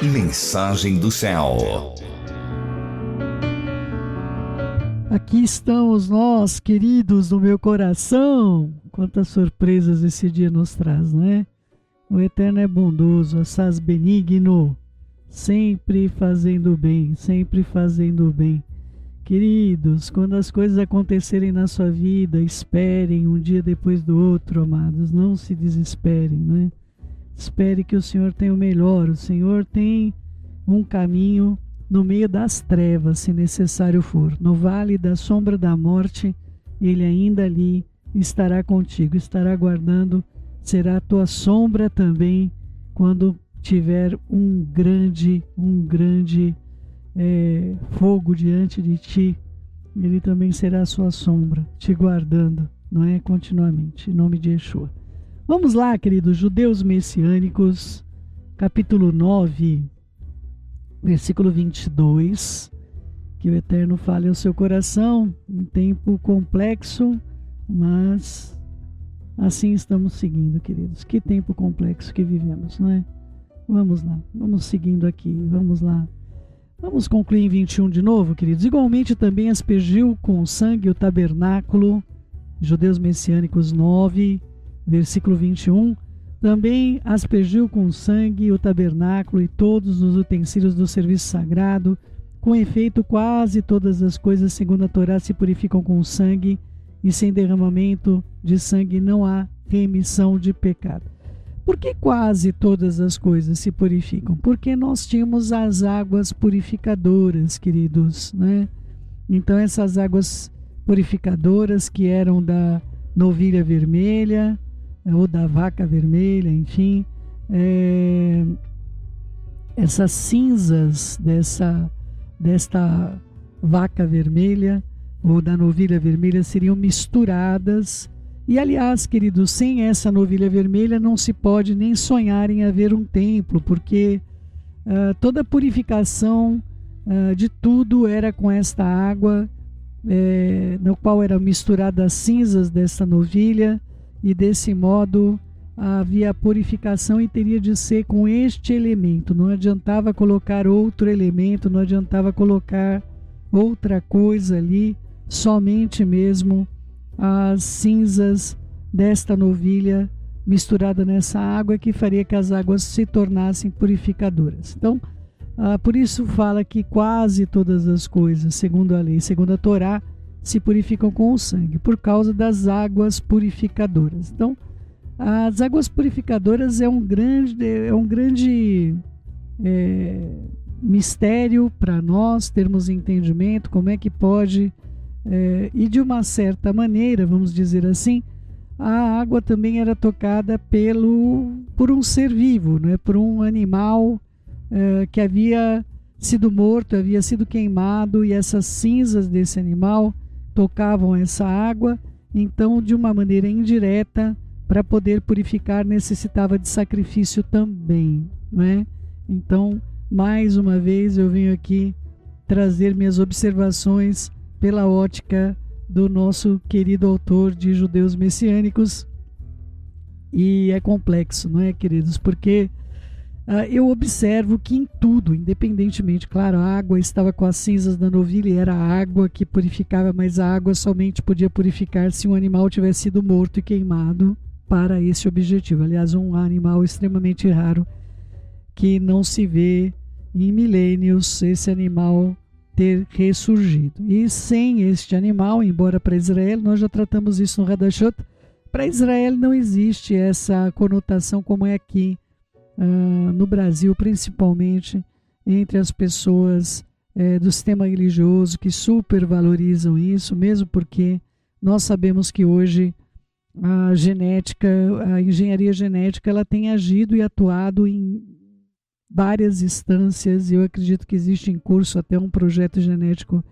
Mensagem do céu. Aqui estamos nós, queridos do meu coração. Quantas surpresas esse dia nos traz, não é? O Eterno é bondoso, assaz benigno, sempre fazendo bem, sempre fazendo bem. Queridos, quando as coisas acontecerem na sua vida, esperem um dia depois do outro, amados. Não se desesperem, não é? Espere que o Senhor tem o melhor. O Senhor tem um caminho no meio das trevas, se necessário for. No vale da sombra da morte, Ele ainda ali estará contigo, estará guardando. Será a tua sombra também quando tiver um grande fogo diante de ti. Ele também será a sua sombra, te guardando, não é? Continuamente, em nome de Yeshua. Vamos lá, queridos, Judeus Messiânicos, capítulo 9, versículo 22, que o Eterno fale ao seu coração, um tempo complexo, mas assim estamos seguindo, queridos. Que tempo complexo que vivemos, não é? Vamos lá, vamos seguindo aqui, vamos lá. Vamos concluir em 21 de novo, queridos. Igualmente também aspergiu com sangue o tabernáculo, Judeus Messiânicos 9, versículo 21, também aspergiu com sangue o tabernáculo e todos os utensílios do serviço sagrado. Com efeito, quase todas as coisas, segundo a Torá, se purificam com sangue, e sem derramamento de sangue não há remissão de pecado. Por que quase todas as coisas se purificam? Porque nós tínhamos as águas purificadoras, queridos, né? Então essas águas purificadoras que eram da novilha vermelha, ou da vaca vermelha, enfim, essas cinzas desta vaca vermelha ou da novilha vermelha seriam misturadas. E aliás, queridos, sem essa novilha vermelha não se pode nem sonhar em haver um templo, porque toda a purificação de tudo era com esta água, no qual eram misturadas as cinzas dessa novilha, e desse modo havia a purificação e teria de ser com este elemento. Não adiantava colocar outro elemento, não adiantava colocar outra coisa ali, somente mesmo as cinzas desta novilha misturada nessa água que faria que as águas se tornassem purificadoras. Então, por isso fala que quase todas as coisas, segundo a lei, segundo a Torá, se purificam com o sangue, por causa das águas purificadoras. Então, as águas purificadoras é um grande mistério para nós termos entendimento, como é que pode, e de uma certa maneira, vamos dizer assim, a água também era tocada por um ser vivo, né? Por um animal que havia sido morto, havia sido queimado, e essas cinzas desse animal tocavam essa água. Então, de uma maneira indireta, para poder purificar, necessitava de sacrifício também, não é? Então, mais uma vez, eu venho aqui trazer minhas observações pela ótica do nosso querido autor de Judeus Messiânicos. E é complexo, não é, queridos? Porque eu observo que em tudo, independentemente, claro, a água estava com as cinzas da novilha e era a água que purificava, mas a água somente podia purificar se um animal tivesse sido morto e queimado para esse objetivo. Aliás, um animal extremamente raro que não se vê em milênios esse animal ter ressurgido. E sem este animal, embora para Israel, nós já tratamos isso no Hadashot, para Israel não existe essa conotação como é aqui no Brasil, principalmente entre as pessoas do sistema religioso que supervalorizam isso, mesmo porque nós sabemos que hoje a engenharia genética, ela tem agido e atuado em várias instâncias, e eu acredito que existe em curso até um projeto genético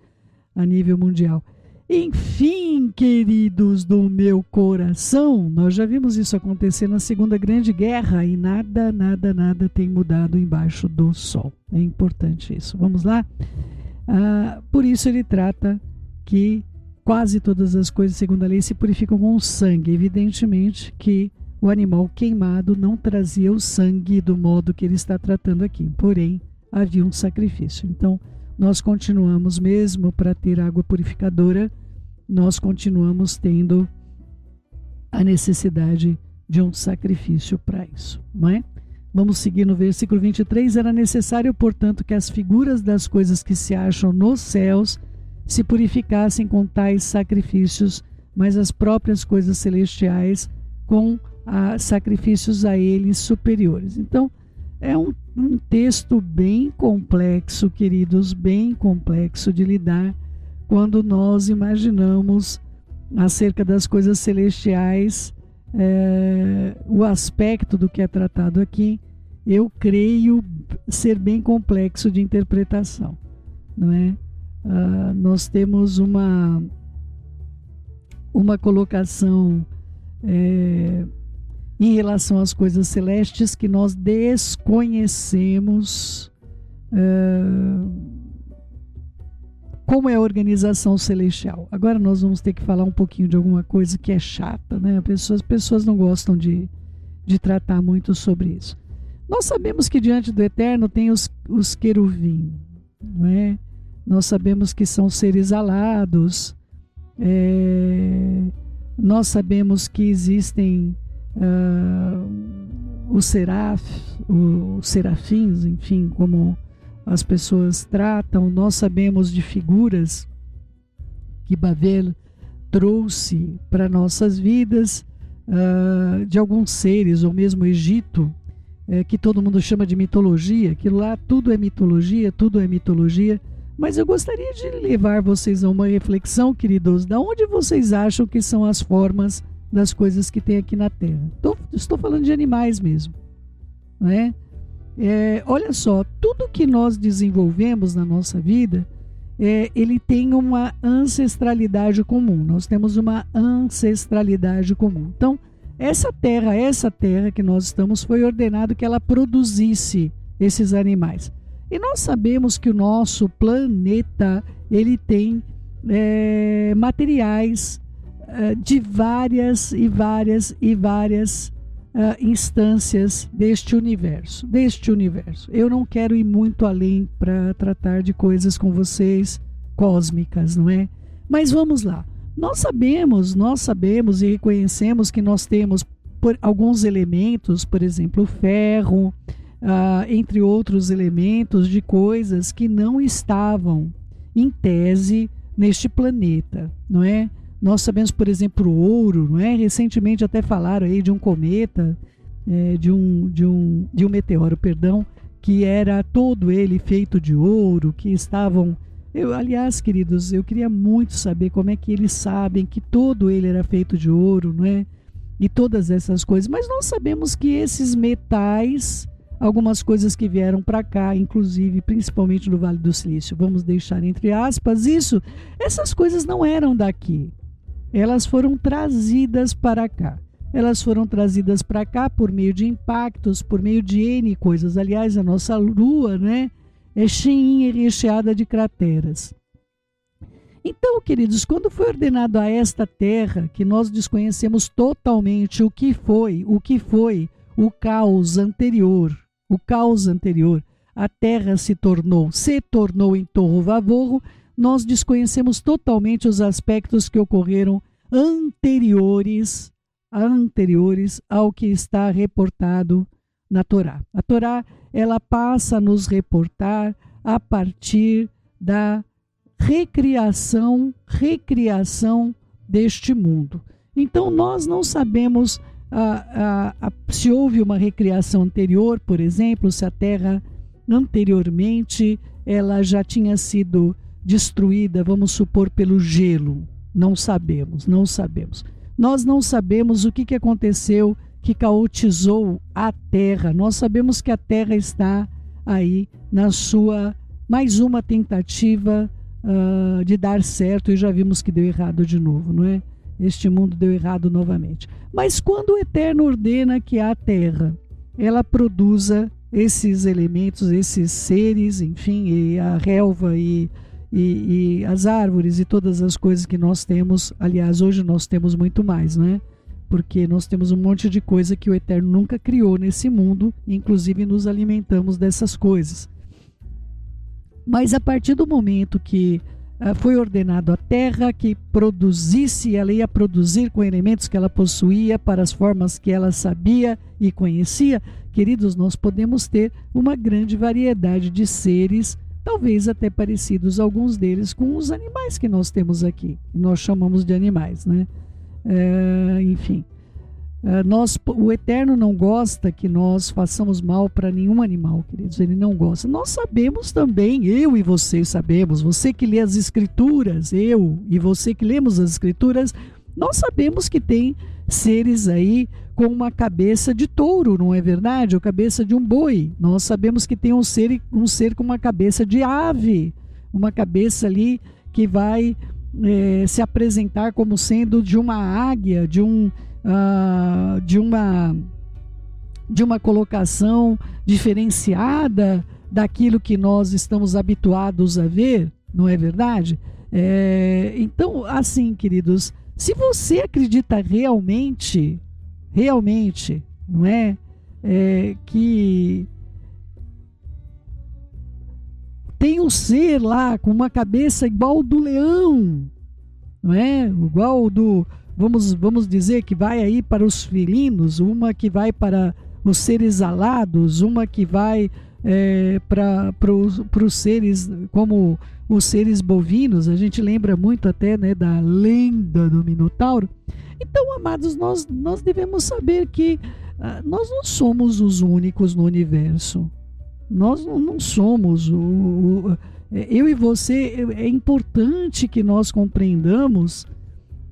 a nível mundial. Enfim, queridos do meu coração, nós já vimos isso acontecer na Segunda Grande Guerra e nada tem mudado embaixo do sol. É importante isso. Vamos lá? Por isso ele trata que quase todas as coisas, segundo a lei, se purificam com sangue. Evidentemente que o animal queimado não trazia o sangue do modo que ele está tratando aqui, porém havia um sacrifício. Então nós continuamos, mesmo para ter água purificadora, nós continuamos tendo a necessidade de um sacrifício para isso, não é? Vamos seguir no versículo 23. Era necessário, portanto, que as figuras das coisas que se acham nos céus se purificassem com tais sacrifícios, mas as próprias coisas celestiais com sacrifícios a eles superiores. Então, é um texto bem complexo, queridos, bem complexo de lidar quando nós imaginamos acerca das coisas celestiais, o aspecto do que é tratado aqui, eu creio ser bem complexo de interpretação, não é? Nós temos uma colocação em relação às coisas celestes que nós desconhecemos como é a organização celestial. Agora nós vamos ter que falar um pouquinho de alguma coisa que é chata, né? As pessoas não gostam de tratar muito sobre isso. Nós sabemos que diante do Eterno tem os queruvim, não é? Nós sabemos que são seres alados, nós sabemos que existem os serafins, enfim, como as pessoas tratam. Nós sabemos de figuras que Babel trouxe para nossas vidas, de alguns seres, ou mesmo Egito, que todo mundo chama de mitologia. Aquilo lá tudo é mitologia, mas eu gostaria de levar vocês a uma reflexão, queridos, da onde vocês acham que são as formas das coisas que tem aqui na Terra. Estou falando de animais mesmo, não é? Olha só, tudo que nós desenvolvemos na nossa vida, ele tem uma ancestralidade comum. Nós temos uma ancestralidade comum. Então, essa terra que nós estamos, foi ordenado que ela produzisse esses animais. E nós sabemos que o nosso planeta, ele tem materiais de várias instâncias deste universo. Eu não quero ir muito além para tratar de coisas com vocês cósmicas, não é? Mas vamos lá. Nós sabemos e reconhecemos que nós temos alguns elementos, por exemplo, o ferro, entre outros elementos de coisas que não estavam em tese neste planeta, não é? Nós sabemos, por exemplo, o ouro, não é? Recentemente até falaram aí de um cometa, de um meteoro, perdão, que era todo ele feito de ouro, que estavam... aliás, queridos, eu queria muito saber como é que eles sabem que todo ele era feito de ouro, não é? E todas essas coisas. Mas nós sabemos que esses metais, algumas coisas que vieram para cá, inclusive, principalmente no Vale do Silício, vamos deixar entre aspas isso, essas coisas não eram daqui. Elas foram trazidas para cá. Elas foram trazidas para cá por meio de impactos, por meio de N coisas. Aliás, a nossa Lua, né, é cheinha e recheada de crateras. Então, queridos, quando foi ordenado a esta terra, que nós desconhecemos totalmente o que foi o caos anterior, a terra se tornou em torro-vavorro. Nós desconhecemos totalmente os aspectos que ocorreram anteriores ao que está reportado na Torá. A Torá, ela passa a nos reportar a partir da recriação deste mundo. Então, nós não sabemos se houve uma recriação anterior, por exemplo, se a Terra anteriormente ela já tinha sido destruída, vamos supor, pelo gelo. Não sabemos. Nós não sabemos o que aconteceu que caotizou a Terra. Nós sabemos que a Terra está aí na sua mais uma tentativa de dar certo, e já vimos que deu errado de novo, não é? Este mundo deu errado novamente. Mas quando o Eterno ordena que a Terra ela produza esses elementos, esses seres, enfim, e a relva e as árvores e todas as coisas que nós temos, aliás, hoje nós temos muito mais, né? porque nós temos um monte de coisa que o Eterno nunca criou nesse mundo, inclusive nos alimentamos dessas coisas. Mas a partir do momento que foi ordenado à terra que produzisse, ela ia produzir com elementos que ela possuía, para as formas que ela sabia e conhecia, queridos, nós podemos ter uma grande variedade de seres, talvez até parecidos, alguns deles, com os animais que nós temos aqui. Nós chamamos de animais, né? Enfim. O Eterno não gosta que nós façamos mal para nenhum animal, queridos. Ele não gosta. Nós sabemos também, eu e você sabemos, você que lê as Escrituras, eu e você que lemos as Escrituras, nós sabemos que tem seres aí com uma cabeça de touro, não é verdade? Ou cabeça de um boi. Nós sabemos que tem um ser com uma cabeça de ave, uma cabeça ali que vai se apresentar como sendo de uma águia, de uma colocação diferenciada daquilo que nós estamos habituados a ver, não é verdade? Então, assim, queridos, se você acredita realmente, não é, que tem um ser lá com uma cabeça igual do leão, não é? Igual do, vamos dizer, que vai aí para os felinos, uma que vai para os seres alados, uma que vai para os seres como os seres bovinos. A gente lembra muito até, né, da lenda do Minotauro. Então, amados, nós devemos saber que nós não somos os únicos no universo. Nós não somos eu e você. É importante que nós compreendamos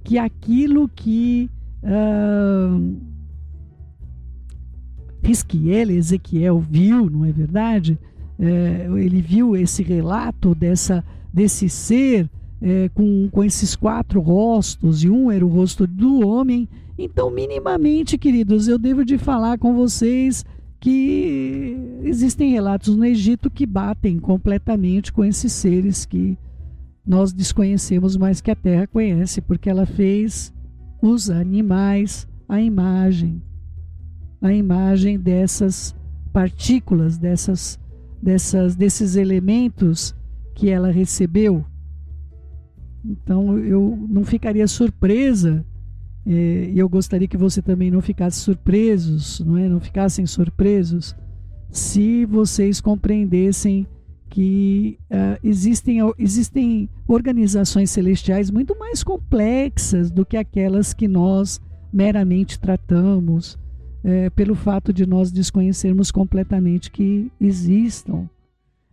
que aquilo que Ezequiel viu, não é verdade? Ele viu esse relato desse ser com esses 4 rostos, e um era o rosto do homem. Então, minimamente, queridos, eu devo de falar com vocês que existem relatos no Egito que batem completamente com esses seres que nós desconhecemos, mas que a terra conhece, porque ela fez os animais à imagem dessas partículas, desses elementos que ela recebeu. Então eu não ficaria surpresa, e eu gostaria que você também não ficasse surpresos, não ficassem surpresos, se vocês compreendessem que existem organizações celestiais muito mais complexas do que aquelas que nós meramente tratamos, pelo fato de nós desconhecermos completamente que existam.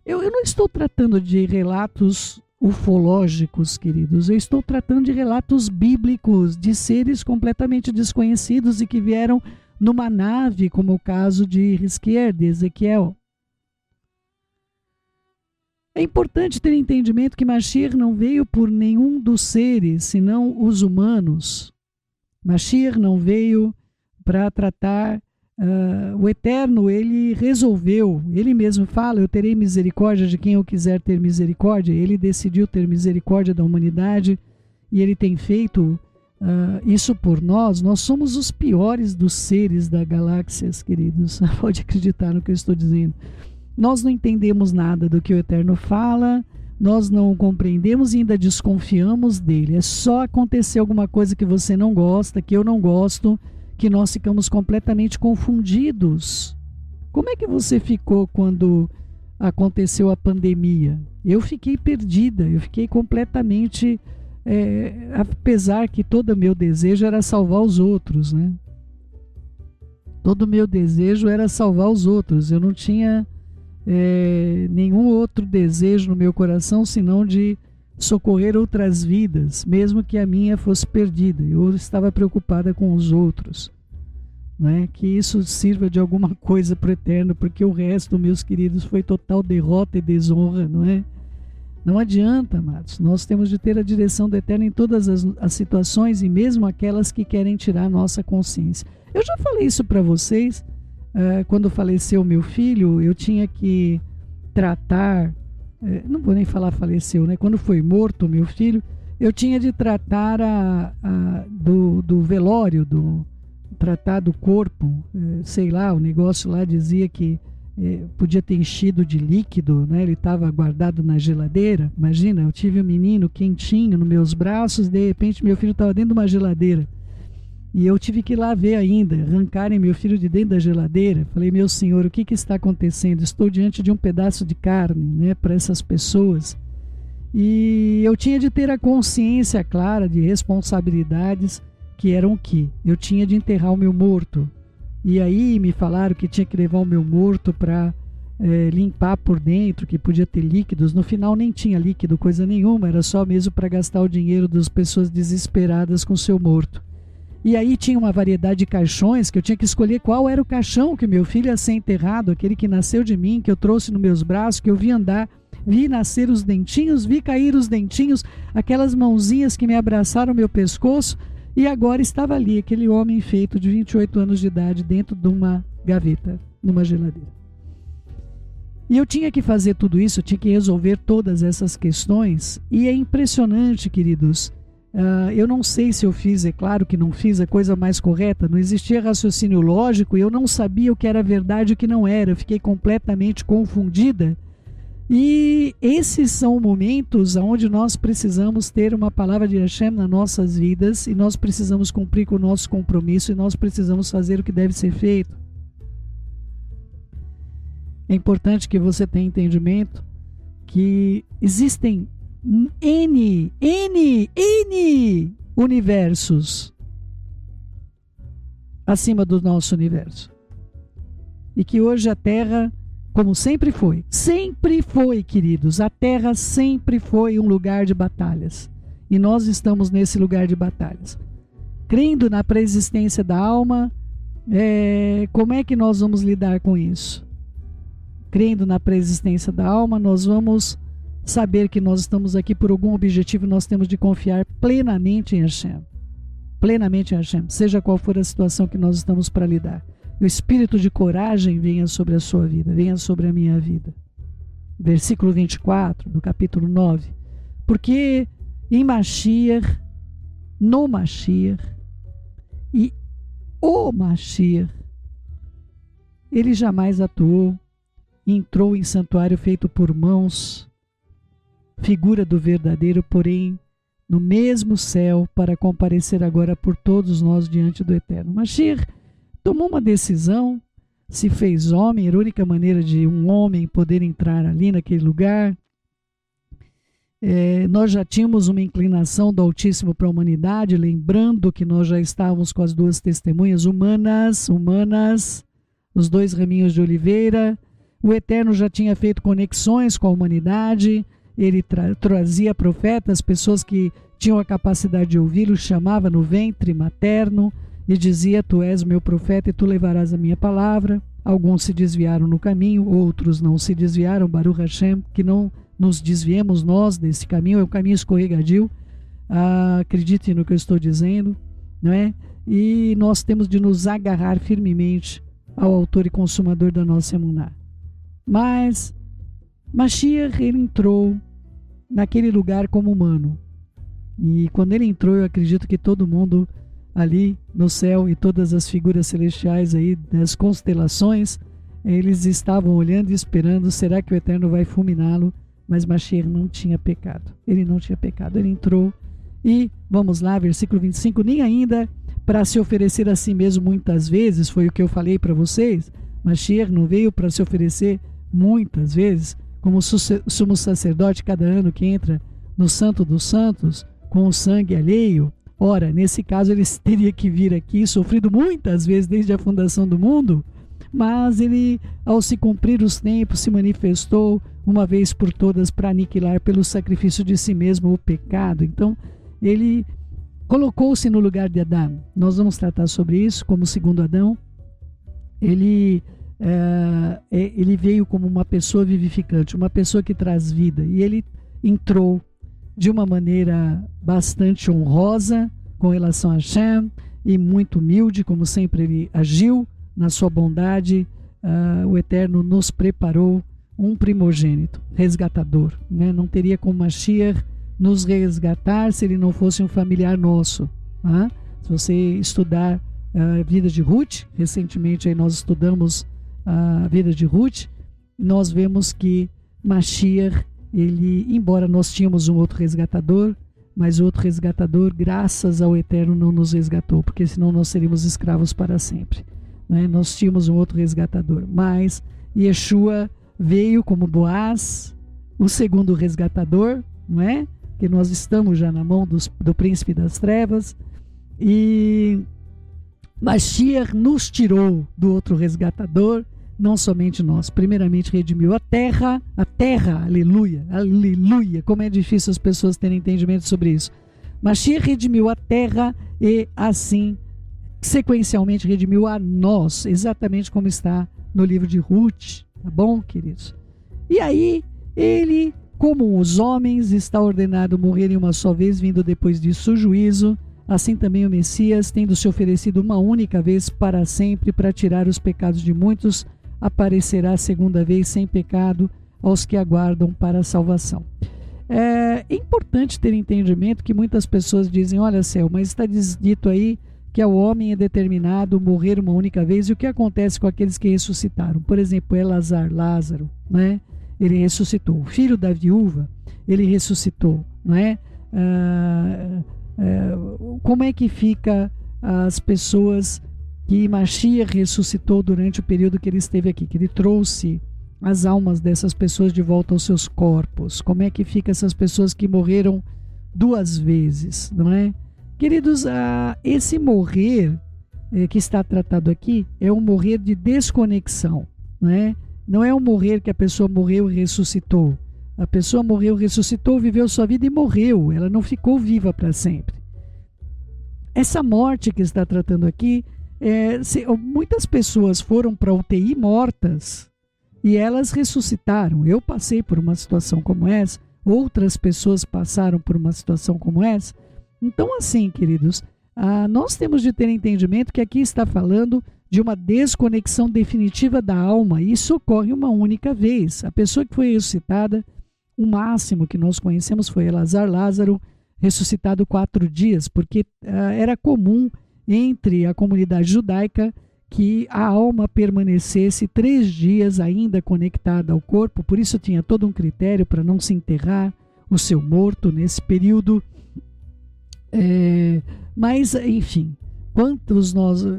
Eu não estou tratando de relatos ufológicos, queridos. Eu estou tratando de relatos bíblicos, de seres completamente desconhecidos e que vieram numa nave, como o caso de Ezequiel. É importante ter entendimento que Mashiach não veio por nenhum dos seres, senão os humanos. Mashiach não veio para tratar o Eterno. Ele resolveu, ele mesmo fala: eu terei misericórdia de quem eu quiser ter misericórdia. Ele decidiu ter misericórdia da humanidade e ele tem feito isso por nós. Nós somos os piores dos seres da galáxia, queridos. Pode acreditar no que eu estou dizendo. Nós não entendemos nada do que o Eterno fala, nós não compreendemos e ainda desconfiamos dele. É só acontecer alguma coisa que você não gosta, que eu não gosto, que nós ficamos completamente confundidos. Como é que você ficou quando aconteceu a pandemia? Eu fiquei perdida, eu fiquei completamente, apesar que todo o meu desejo era salvar os outros, né? Todo o meu desejo era salvar os outros. Eu não tinha nenhum outro desejo no meu coração senão de socorrer outras vidas, mesmo que a minha fosse perdida. Eu estava preocupada com os outros, né? Que isso sirva de alguma coisa para o Eterno, porque o resto, meus queridos, foi total derrota e desonra, não é? Não adianta, amados. Nós temos de ter a direção do Eterno em todas as situações, e mesmo aquelas que querem tirar a nossa consciência. Eu já falei isso para vocês. Quando faleceu meu filho, eu tinha que tratar, não vou nem falar faleceu, né? Quando foi morto meu filho, eu tinha de tratar do velório tratar do corpo, sei lá, o negócio lá dizia que podia ter enchido de líquido, né? Ele estava guardado na geladeira. Imagina, eu tive um menino quentinho nos meus braços, de repente meu filho estava dentro de uma geladeira. E eu tive que ir lá ver ainda, arrancarem meu filho de dentro da geladeira. Falei, meu senhor, o que está acontecendo? Estou diante de um pedaço de carne, né, para essas pessoas. E eu tinha de ter a consciência clara de responsabilidades que eram o quê? Eu tinha de enterrar o meu morto. E aí me falaram que tinha que levar o meu morto para limpar por dentro, que podia ter líquidos. No final nem tinha líquido, coisa nenhuma, era só mesmo para gastar o dinheiro das pessoas desesperadas com seu morto. E aí tinha uma variedade de caixões que eu tinha que escolher qual era o caixão que meu filho ia ser enterrado, aquele que nasceu de mim, que eu trouxe nos meus braços, que eu vi andar, vi nascer os dentinhos, vi cair os dentinhos, aquelas mãozinhas que me abraçaram meu pescoço, e agora estava ali aquele homem feito de 28 anos de idade dentro de uma gaveta, numa geladeira. E eu tinha que fazer tudo isso, eu tinha que resolver todas essas questões, e é impressionante, queridos. Eu não sei se eu fiz, é claro que não fiz a coisa mais correta, não existia raciocínio lógico e eu não sabia o que era verdade e o que não era, eu fiquei completamente confundida. E esses são momentos onde nós precisamos ter uma palavra de Hashem nas nossas vidas e nós precisamos cumprir com o nosso compromisso e nós precisamos fazer o que deve ser feito. É importante que você tenha entendimento que existem N universos acima do nosso universo. E que hoje a Terra, como sempre foi, queridos, a Terra sempre foi um lugar de batalhas. E nós estamos nesse lugar de batalhas. Crendo na preexistência da alma, como é que nós vamos lidar com isso? Crendo na preexistência da alma, nós vamos saber que nós estamos aqui por algum objetivo, nós temos de confiar plenamente em Hashem. Plenamente em Hashem, seja qual for a situação que nós estamos para lidar. O espírito de coragem venha sobre a sua vida, venha sobre a minha vida. Versículo 24 do capítulo 9. Porque em Mashiach, no Mashiach e o Mashiach, ele jamais atuou, entrou em santuário feito por mãos, figura do verdadeiro, porém no mesmo céu, para comparecer agora por todos nós diante do Eterno. Mashiach tomou uma decisão, se fez homem, era a única maneira de um homem poder entrar ali naquele lugar. Nós já tínhamos uma inclinação do Altíssimo para a humanidade, lembrando que nós já estávamos com as duas testemunhas humanas, os dois raminhos de oliveira. O Eterno já tinha feito conexões com a humanidade. Ele trazia profetas, pessoas que tinham a capacidade de ouvi-lo, chamava no ventre materno e dizia: tu és meu profeta e tu levarás a minha palavra. Alguns se desviaram no caminho, outros não se desviaram. Baruch Hashem, que não nos desviemos nós desse caminho, é um caminho escorregadio. Acredite no que eu estou dizendo, não é? E nós temos de nos agarrar firmemente ao autor e consumador da nossa emuná. Mas Mashiach, ele entrou naquele lugar como humano. E quando ele entrou, eu acredito que todo mundo ali no céu e todas as figuras celestiais aí das constelações, eles estavam olhando e esperando, será que o Eterno vai fulminá-lo? Mas Mashiach não tinha pecado. Ele não tinha pecado. Ele entrou e, vamos lá, versículo 25, nem ainda para se oferecer a si mesmo muitas vezes, foi o que eu falei para vocês. Mashiach não veio para se oferecer muitas vezes, como sumo sacerdote cada ano que entra no Santo dos Santos com o sangue alheio. Ora, nesse caso ele teria que vir aqui, sofrido muitas vezes desde a fundação do mundo, mas ele, ao se cumprir os tempos, se manifestou uma vez por todas para aniquilar pelo sacrifício de si mesmo o pecado. Então, ele colocou-se no lugar de Adão. Nós vamos tratar sobre isso como segundo Adão. Ele veio como uma pessoa vivificante, uma pessoa que traz vida, e ele entrou de uma maneira bastante honrosa com relação a Hashem e muito humilde, como sempre ele agiu na sua bondade. O Eterno nos preparou um primogênito, resgatador, né? Não teria como Mashiach nos resgatar se ele não fosse um familiar nosso. Se você estudar a vida de Ruth. Recentemente aí nós estudamos a vida de Ruth. Nós vemos que Mashiach, ele, embora nós tínhamos um outro resgatador, mas o outro resgatador, graças ao Eterno, não nos resgatou, porque senão nós seríamos escravos para sempre, né? Nós tínhamos um outro resgatador, mas Yeshua veio como Boaz, o segundo resgatador, não é? Que nós estamos já na mão do príncipe das trevas, e Mashiach nos tirou do outro resgatador. Não somente nós, primeiramente redimiu a terra, aleluia, aleluia, como é difícil as pessoas terem entendimento sobre isso. Mashiach redimiu a terra e assim, sequencialmente, redimiu a nós, exatamente como está no livro de Ruth, tá bom, queridos? E aí, ele, como os homens, está ordenado morrerem uma só vez, vindo depois disso o juízo. Assim também o Messias, tendo se oferecido uma única vez para sempre para tirar os pecados de muitos, aparecerá a segunda vez sem pecado aos que aguardam para a salvação. É importante ter entendimento que muitas pessoas dizem, olha, Céu, mas está dito aí que ao homem é determinado morrer uma única vez, e o que acontece com aqueles que ressuscitaram? Por exemplo, Lázaro, né? Ele ressuscitou. O filho da viúva, ele ressuscitou, não é? Como é que fica as pessoas que Mashiach ressuscitou durante o período que ele esteve aqui, que ele trouxe as almas dessas pessoas de volta aos seus corpos? Como é que fica essas pessoas que morreram 2 vezes, não é? Queridos, esse morrer que está tratado aqui é um morrer de desconexão, não é? Não é um morrer que a pessoa morreu e ressuscitou. A pessoa morreu, ressuscitou, viveu sua vida e morreu. Ela não ficou viva para sempre. Essa morte que está tratando aqui, muitas pessoas foram para UTI mortas e elas ressuscitaram. Eu passei por uma situação como essa, outras pessoas passaram por uma situação como essa. Então, assim, queridos, nós temos de ter entendimento que aqui está falando de uma desconexão definitiva da alma. Isso ocorre uma única vez. A pessoa que foi ressuscitada, o máximo que nós conhecemos foi Lázaro, ressuscitado 4 dias, porque era comum entre a comunidade judaica que a alma permanecesse 3 dias ainda conectada ao corpo. Por isso tinha todo um critério para não se enterrar o seu morto nesse período. Mas, enfim,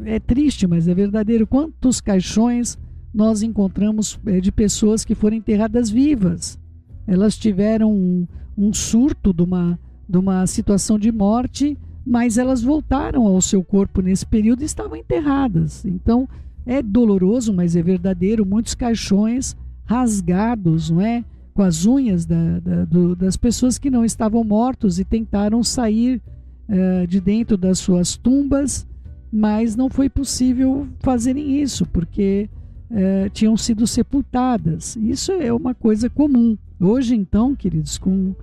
é triste, mas é verdadeiro, quantos caixões nós encontramos de pessoas que foram enterradas vivas. Elas tiveram um surto de uma situação de morte, mas elas voltaram ao seu corpo nesse período e estavam enterradas. Então, é doloroso, mas é verdadeiro. Muitos caixões rasgados, não é? Com as unhas das pessoas que não estavam mortos e tentaram sair de dentro das suas tumbas, mas não foi possível fazerem isso, porque tinham sido sepultadas. Isso é uma coisa comum. Hoje, então, queridos, com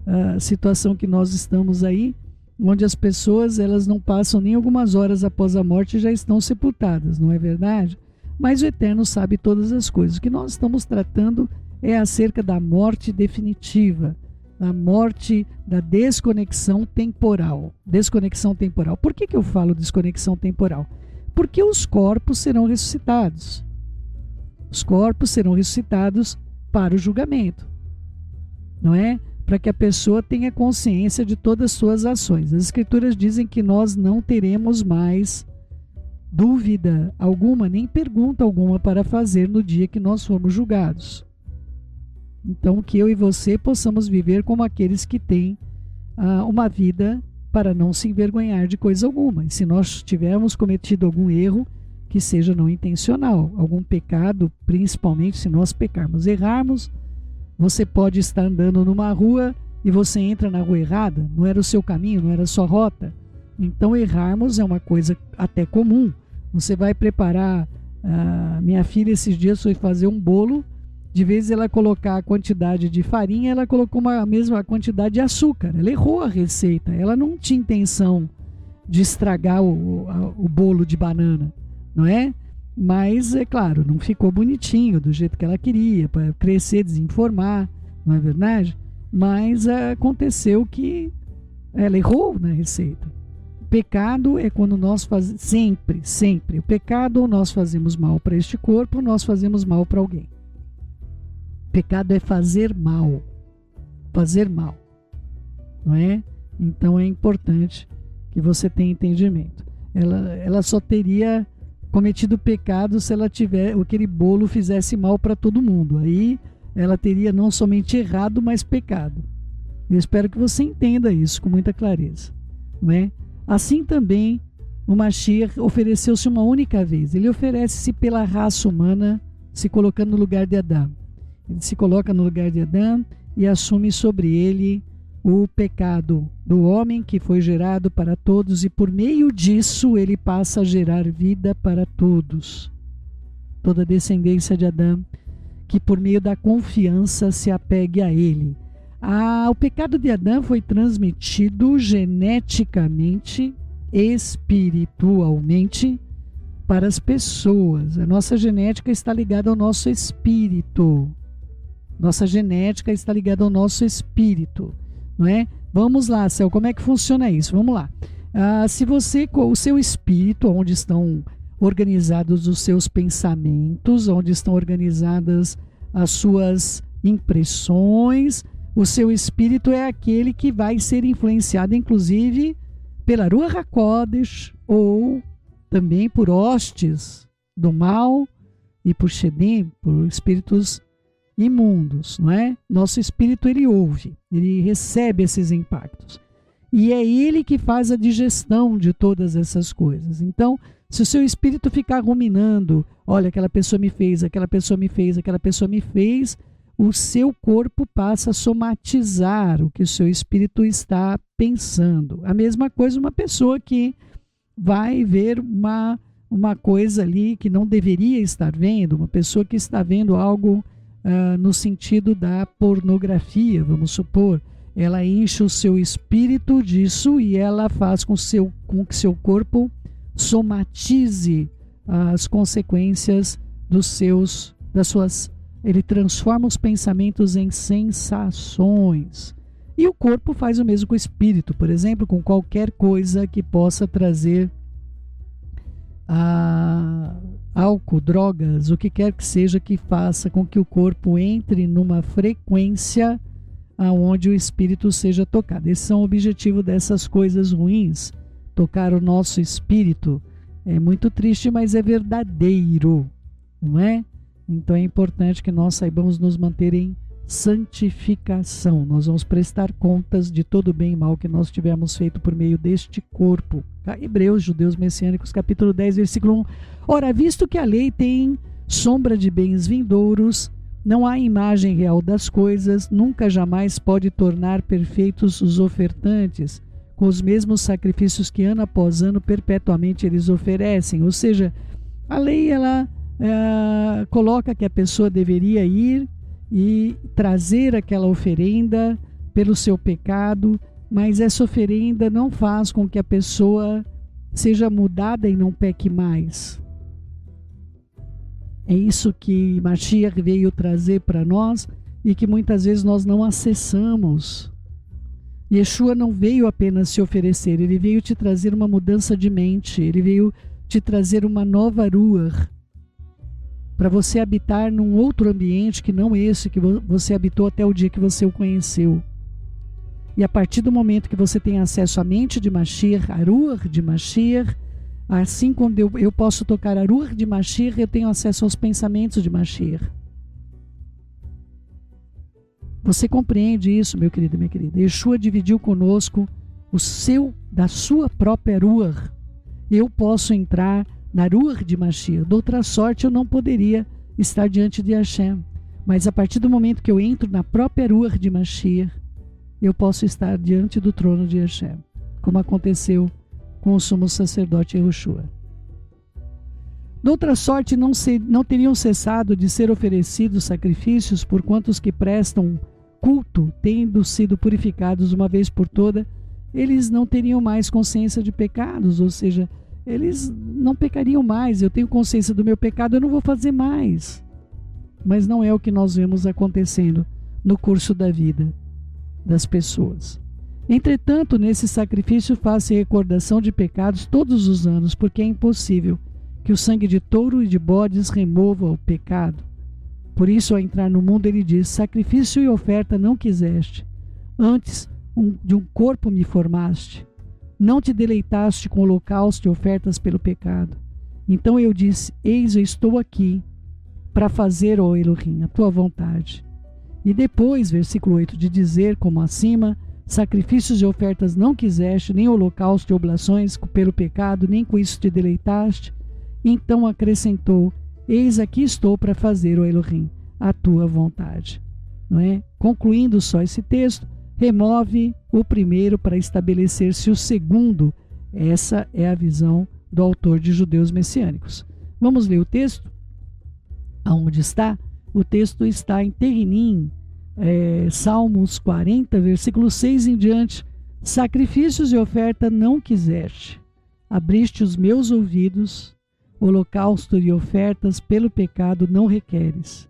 a situação que nós estamos aí, onde as pessoas elas não passam nem algumas horas após a morte e já estão sepultadas, não é verdade? Mas o Eterno sabe todas as coisas. O que nós estamos tratando é acerca da morte definitiva, a morte da desconexão temporal. Desconexão temporal. Por que eu falo desconexão temporal? Porque os corpos serão ressuscitados. Os corpos serão ressuscitados para o julgamento, não é? Para que a pessoa tenha consciência de todas as suas ações. As Escrituras dizem que nós não teremos mais dúvida alguma, nem pergunta alguma para fazer no dia que nós formos julgados. Então, que eu e você possamos viver como aqueles que têm uma vida para não se envergonhar de coisa alguma. E se nós tivermos cometido algum erro, que seja não intencional, algum pecado, principalmente se nós pecarmos, errarmos. Você pode estar andando numa rua e você entra na rua errada, não era o seu caminho, não era a sua rota. Então, errarmos é uma coisa até comum. Você vai preparar, minha filha esses dias foi fazer um bolo. De vez ela colocar a quantidade de farinha, ela colocou a mesma quantidade de açúcar. Ela errou a receita. Ela não tinha intenção de estragar o bolo de banana, não é? Mas, é claro, não ficou bonitinho do jeito que ela queria, para crescer, desenformar, não é verdade? Mas aconteceu que ela errou na receita. pecado é quando nós fazemos, sempre, o pecado ou nós fazemos mal para este corpo ou nós fazemos mal para alguém. Pecado é fazer mal, não é? Então é importante que você tenha entendimento. Ela só teria cometido pecado se ela tiver, aquele bolo fizesse mal para todo mundo. Aí ela teria não somente errado, mas pecado. Eu espero que você entenda isso com muita clareza, não é? Assim também o Mashiach ofereceu-se uma única vez. Ele oferece-se pela raça humana, se colocando no lugar de Adão. Ele se coloca no lugar de Adão e assume sobre ele o pecado do homem que foi gerado para todos, e por meio disso ele passa a gerar vida para todos. Toda a descendência de Adão que por meio da confiança se apegue a ele. O pecado de Adão foi transmitido geneticamente, espiritualmente para as pessoas. A nossa genética está ligada ao nosso espírito. Nossa genética está ligada ao nosso espírito, não é? Vamos lá, Céu, como é que funciona isso? Vamos lá. Se você, o seu espírito, onde estão organizados os seus pensamentos, onde estão organizadas as suas impressões, o seu espírito é aquele que vai ser influenciado, inclusive, pela Ruach HaKodesh, ou também por hostes do mal e por Shedim, por espíritos imundos, não é? Nosso espírito, ele ouve, ele recebe esses impactos. E é ele que faz a digestão de todas essas coisas. Então, se o seu espírito ficar ruminando, olha, aquela pessoa me fez, aquela pessoa me fez, aquela pessoa me fez, o seu corpo passa a somatizar o que o seu espírito está pensando. A mesma coisa uma pessoa que vai ver uma coisa ali que não deveria estar vendo, uma pessoa que está vendo algo no sentido da pornografia, vamos supor, ela enche o seu espírito disso e ela faz com que seu corpo somatize as consequências ele transforma os pensamentos em sensações. E o corpo faz o mesmo com o espírito, por exemplo, com qualquer coisa que possa trazer álcool, drogas, o que quer que seja que faça com que o corpo entre numa frequência aonde o espírito seja tocado. Esse é o objetivo dessas coisas ruins, tocar o nosso espírito. É muito triste, mas é verdadeiro, não é? Então é importante que nós saibamos nos manter em santificação. Nós vamos prestar contas de todo o bem e mal que nós tivermos feito por meio deste corpo. Hebreus, Judeus Messiânicos, capítulo 10, versículo 1. Ora, visto que a lei tem sombra de bens vindouros, não há imagem real das coisas, nunca jamais pode tornar perfeitos os ofertantes, com os mesmos sacrifícios que ano após ano perpetuamente eles oferecem. Ou seja, a lei ela coloca que a pessoa deveria ir e trazer aquela oferenda pelo seu pecado, mas essa oferenda não faz com que a pessoa seja mudada e não peque mais. É isso que Mashiach veio trazer para nós e que muitas vezes nós não acessamos. Yeshua não veio apenas se oferecer, ele veio te trazer uma mudança de mente, ele veio te trazer uma nova Ruach, para você habitar num outro ambiente que não esse que você habitou até o dia que você o conheceu. E a partir do momento que você tem acesso à mente de Mashiach, a Ruach de Mashiach, assim como eu posso tocar a Ruach de Mashiach, eu tenho acesso aos pensamentos de Mashiach. Você compreende isso, meu querido e minha querida? Yeshua dividiu conosco da sua própria Ruach. Eu posso entrar na Ruach de Mashiach. De outra sorte, eu não poderia estar diante de Hashem. Mas a partir do momento que eu entro na própria Ruach de Mashiach, eu posso estar diante do trono de Hashem, como aconteceu com o sumo sacerdote Yehoshua. De outra sorte, não teriam cessado de ser oferecidos sacrifícios por quantos que prestam culto, tendo sido purificados uma vez por toda, eles não teriam mais consciência de pecados, ou seja, eles não pecariam mais. Eu tenho consciência do meu pecado, eu não vou fazer mais. Mas não é o que nós vemos acontecendo no curso da vida das pessoas. Entretanto, nesse sacrifício faça recordação de pecados todos os anos, porque é impossível que o sangue de touro e de bodes remova o pecado. Por isso, ao entrar no mundo, ele diz: sacrifício e oferta não quiseste, antes de um corpo me formaste. Não te deleitaste com holocausto e ofertas pelo pecado. Então eu disse: eis, eu estou aqui para fazer, ó Elohim, a tua vontade. E depois, versículo 8, de dizer, como acima, sacrifícios e ofertas não quiseste, nem holocausto e oblações pelo pecado, nem com isso te deleitaste. Então acrescentou: eis, aqui estou para fazer, ó Elohim, a tua vontade. Não é? Concluindo só esse texto, remove o primeiro para estabelecer-se o segundo. Essa é a visão do autor de Judeus Messiânicos. Vamos ler o texto? Aonde está? O texto está em Terrinim, Salmos 40, versículo 6 em diante. Sacrifícios e oferta não quiseste, abriste os meus ouvidos, holocausto e ofertas pelo pecado não requeres.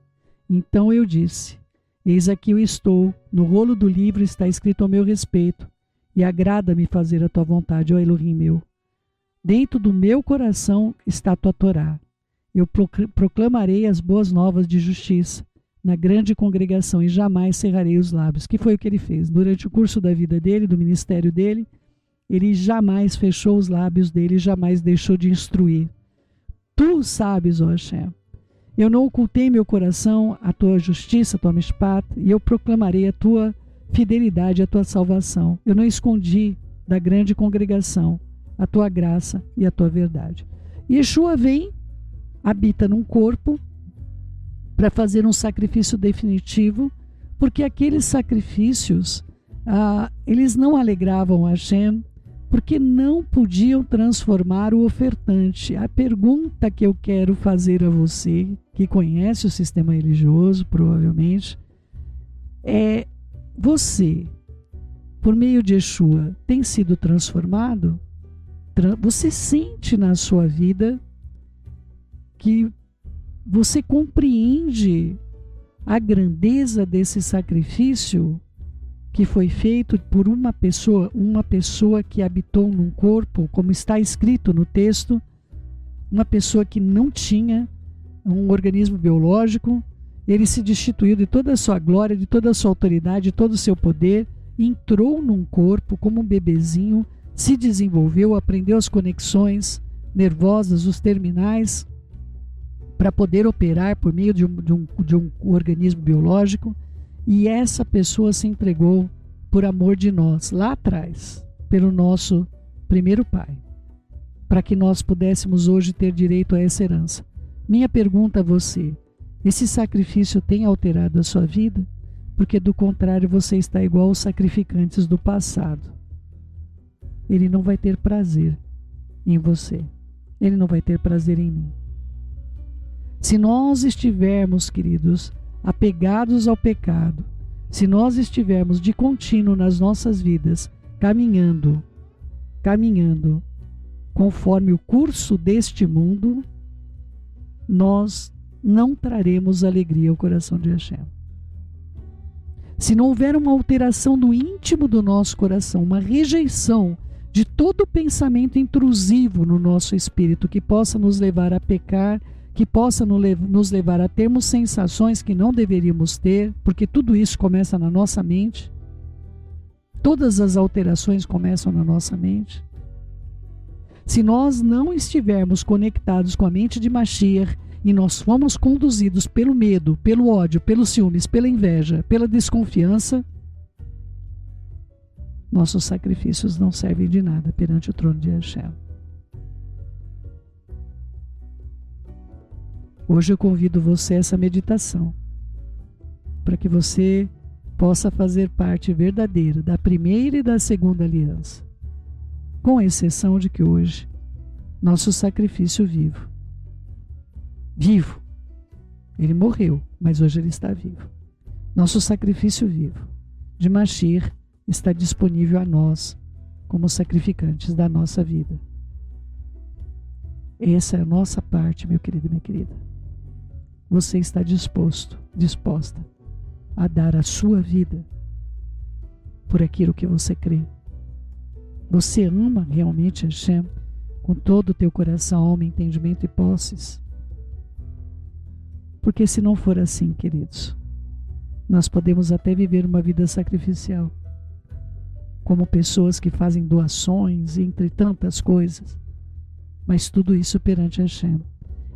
Então eu disse: eis aqui eu estou, no rolo do livro está escrito ao meu respeito, e agrada-me fazer a tua vontade, ó Elohim meu. Dentro do meu coração está a tua Torá. Eu proclamarei as boas novas de justiça na grande congregação e jamais cerrarei os lábios. Que foi o que ele fez? Durante o curso da vida dele, do ministério dele, ele jamais fechou os lábios dele, jamais deixou de instruir. Tu sabes, ó Hashem, eu não ocultei meu coração a tua justiça, a tua mishpat, e eu proclamarei a tua fidelidade, a tua salvação. Eu não escondi da grande congregação a tua graça e a tua verdade. Yeshua vem, habita num corpo para fazer um sacrifício definitivo, porque aqueles sacrifícios, eles não alegravam a Hashem, porque não podiam transformar o ofertante. A pergunta que eu quero fazer a você, que conhece o sistema religioso, provavelmente, é: você, por meio de Yeshua, tem sido transformado? Você sente na sua vida que você compreende a grandeza desse sacrifício que foi feito por uma pessoa que habitou num corpo, como está escrito no texto, uma pessoa que não tinha um organismo biológico, ele se destituiu de toda a sua glória, de toda a sua autoridade, de todo o seu poder, entrou num corpo como um bebezinho, se desenvolveu, aprendeu as conexões nervosas, os terminais, para poder operar por meio de um organismo biológico, e essa pessoa se entregou por amor de nós, lá atrás, pelo nosso primeiro pai, para que nós pudéssemos hoje ter direito a essa herança. Minha pergunta a você: esse sacrifício tem alterado a sua vida? Porque do contrário você está igual aos sacrificantes do passado. Ele não vai ter prazer em você, ele não vai ter prazer em mim. Se nós estivermos, queridos, apegados ao pecado, se nós estivermos de contínuo nas nossas vidas, caminhando conforme o curso deste mundo, nós não traremos alegria ao coração de Hashem. Se não houver uma alteração do íntimo do nosso coração, uma rejeição de todo pensamento intrusivo no nosso espírito que possa nos levar a pecar, que possa nos levar a termos sensações que não deveríamos ter, porque tudo isso começa na nossa mente. Todas as alterações começam na nossa mente. Se nós não estivermos conectados com a mente de Mashiach e nós fomos conduzidos pelo medo, pelo ódio, pelos ciúmes, pela inveja, pela desconfiança, nossos sacrifícios não servem de nada perante o trono de Hashem. Hoje eu convido você a essa meditação, para que você possa fazer parte verdadeira da primeira e da segunda aliança, com exceção de que hoje, nosso sacrifício vivo, ele morreu, mas hoje ele está vivo. Nosso sacrifício vivo de Mashiach está disponível a nós, como sacrificantes da nossa vida. Essa é a nossa parte, meu querido e minha querida. Você está disposta a dar a sua vida por aquilo que você crê. Você ama realmente Hashem com todo o teu coração, alma, entendimento e posses? Porque se não for assim, queridos, nós podemos até viver uma vida sacrificial, como pessoas que fazem doações, entre tantas coisas, mas tudo isso perante Hashem,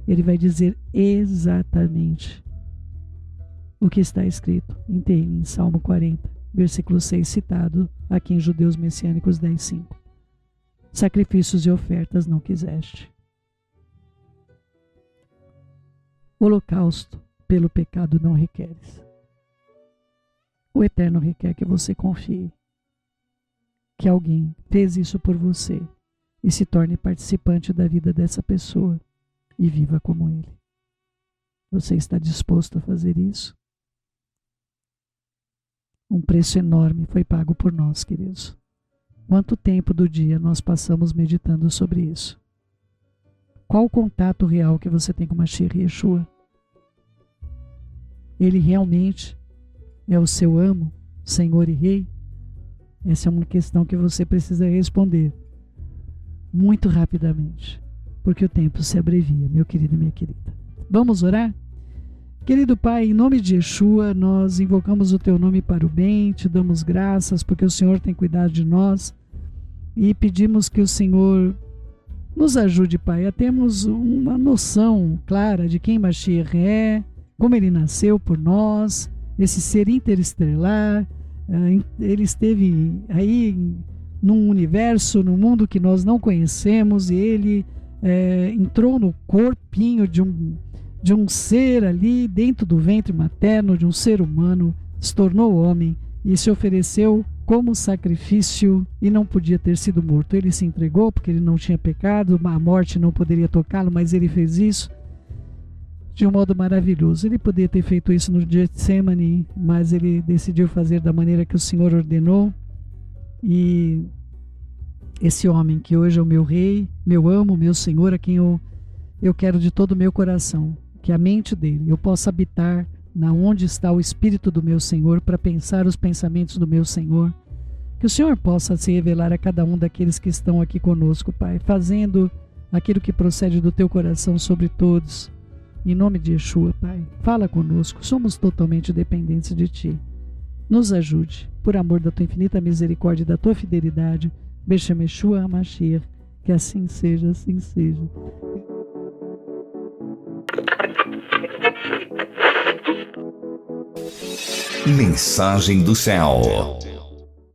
Ele vai dizer exatamente o que está escrito em Tehilim, Salmo 40, versículo 6, citado aqui em Judeus Messiânicos 10:5. Sacrifícios e ofertas não quiseste. Holocausto pelo pecado não requeres. O Eterno requer que você confie que alguém fez isso por você e se torne participante da vida dessa pessoa e viva como ele. Você está disposto a fazer isso? Um preço enorme foi pago por nós, queridos. Quanto tempo do dia nós passamos meditando sobre isso? Qual o contato real que você tem com Mashiach Yeshua? Ele realmente é o seu amo, Senhor e Rei? Essa é uma questão que você precisa responder muito rapidamente, porque o tempo se abrevia, meu querido e minha querida. Vamos orar? Querido Pai, em nome de Yeshua, nós invocamos o Teu nome para o bem, Te damos graças porque o Senhor tem cuidado de nós e pedimos que o Senhor nos ajude, Pai, a termos uma noção clara de quem Mashiach é, como Ele nasceu por nós, esse ser interestelar. Ele esteve aí num universo, num mundo que nós não conhecemos, e Ele entrou no corpinho de um ser ali dentro do ventre materno de um ser humano, se tornou homem e se ofereceu como sacrifício e não podia ter sido morto. Ele se entregou porque ele não tinha pecado, a morte não poderia tocá-lo, mas ele fez isso de um modo maravilhoso. Ele poderia ter feito isso no Getsemane, mas ele decidiu fazer da maneira que o Senhor ordenou. E esse homem que hoje é o meu rei, meu amo, meu Senhor, a quem eu quero de todo o meu coração, que a mente dele, eu possa habitar na onde está o Espírito do meu Senhor, para pensar os pensamentos do meu Senhor. Que o Senhor possa se revelar a cada um daqueles que estão aqui conosco, Pai, fazendo aquilo que procede do teu coração sobre todos. Em nome de Yeshua, Pai, fala conosco, somos totalmente dependentes de Ti. Nos ajude, por amor da Tua infinita misericórdia e da Tua fidelidade. Beshem Yeshua HaMashiach, que assim seja, assim seja. Mensagem do céu.